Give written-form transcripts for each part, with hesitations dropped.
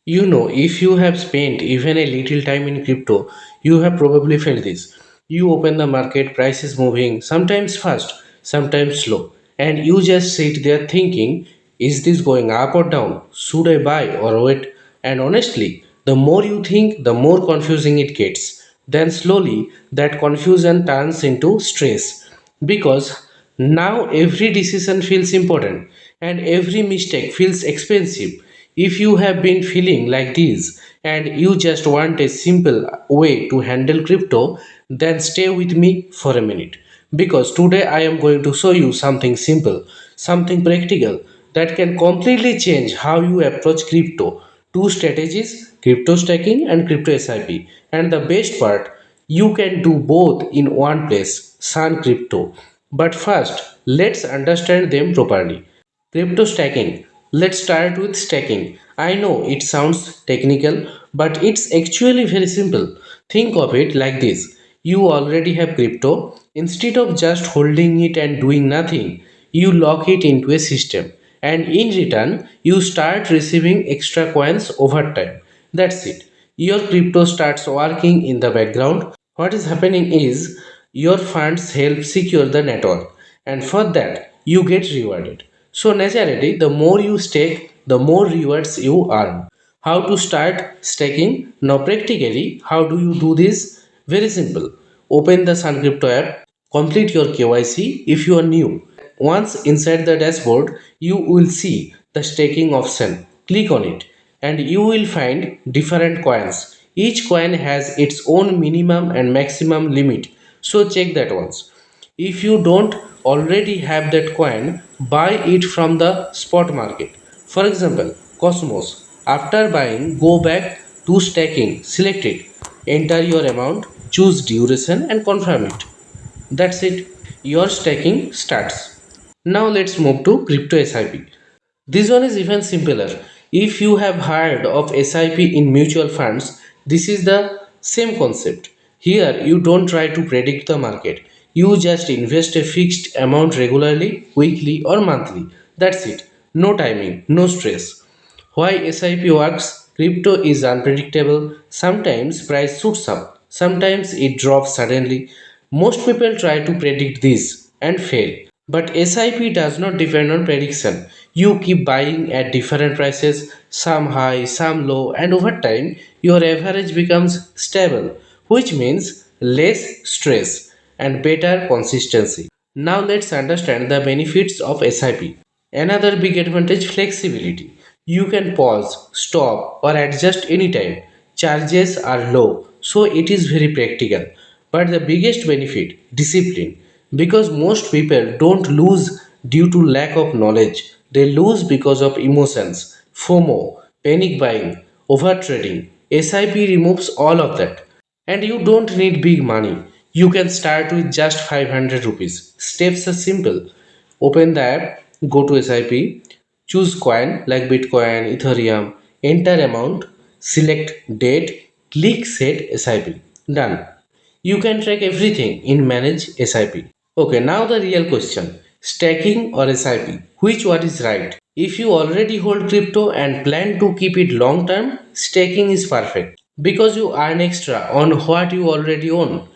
If you have spent even a little time in crypto, you have probably felt this. You open the market, price is moving, sometimes fast, sometimes slow, and you just sit there thinking, is this going up or down? Should I buy or wait? And honestly, the more you think, the more confusing it gets. Then slowly, that confusion turns into stress because now every decision feels important and every mistake feels expensive. If you have been feeling like this and you just want a simple way to handle crypto, then stay with me for a minute because today I am going to show you something simple, something practical that can completely change how you approach crypto. Two strategies, crypto stacking and crypto SIP. And the best part, you can do both in one place, SunCrypto. But first, let's understand them properly. Crypto stacking. Let's start with stacking. I know it sounds technical, but it's actually very simple. Think of it like this. You already have crypto. Instead of just holding it and doing nothing, you lock it into a system. And in return, you start receiving extra coins over time. That's it. Your crypto starts working in the background. What is happening is your funds help secure the network, and for that, you get rewarded. So, naturally, the more you stake, the more rewards you earn. How to start staking? Now, practically, how do you do this? Very simple. Open the SunCrypto app, complete your KYC if you are new. Once inside the dashboard, you will see the staking option. Click on it and you will find different coins. Each coin has its own minimum and maximum limit. So check that once. If you don't already have that coin, buy it from the spot market. For example, Cosmos. After buying, go back to staking, select it, enter your amount, choose duration and confirm it. That's it. Your staking starts. Now let's move to crypto SIP. This one is even simpler. If you have heard of SIP in mutual funds, this is the same concept. Here, you don't try to predict the market. You just invest a fixed amount regularly, weekly, or monthly. That's it. No timing, no stress. Why SIP works? Crypto is unpredictable. Sometimes price shoots up, sometimes it drops suddenly. Most people try to predict this and fail. But SIP does not depend on prediction. You keep buying at different prices, some high, some low, and over time your average becomes stable, which means less stress and better consistency. Now let's understand the benefits of SIP. Another big advantage, flexibility. You can pause, stop, or adjust anytime. Charges are low, so it is very practical. But the biggest benefit, discipline. Because most people don't lose due to lack of knowledge, they lose because of emotions, FOMO, panic buying, overtrading. SIP removes all of that. And you don't need big money. You can start with just 500 rupees. Steps are simple. Open the app, go to SIP, choose coin like Bitcoin, Ethereum, enter amount, select date, click set SIP. Done. You can track everything in manage SIP. Okay, now the real question. Stacking or SIP? Which one is right? If you already hold crypto and plan to keep it long term, staking is perfect because you earn extra on what you already own.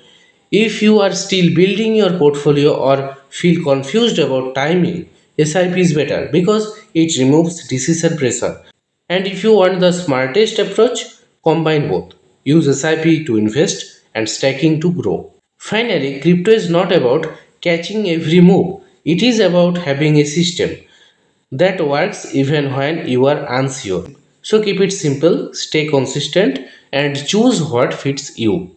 If you are still building your portfolio or feel confused about timing, SIP is better because it removes decision pressure. And if you want the smartest approach, combine both. Use SIP to invest and stacking to grow. Finally, crypto is not about catching every move, it is about having a system that works even when you are unsure. So keep it simple, stay consistent, and choose what fits you.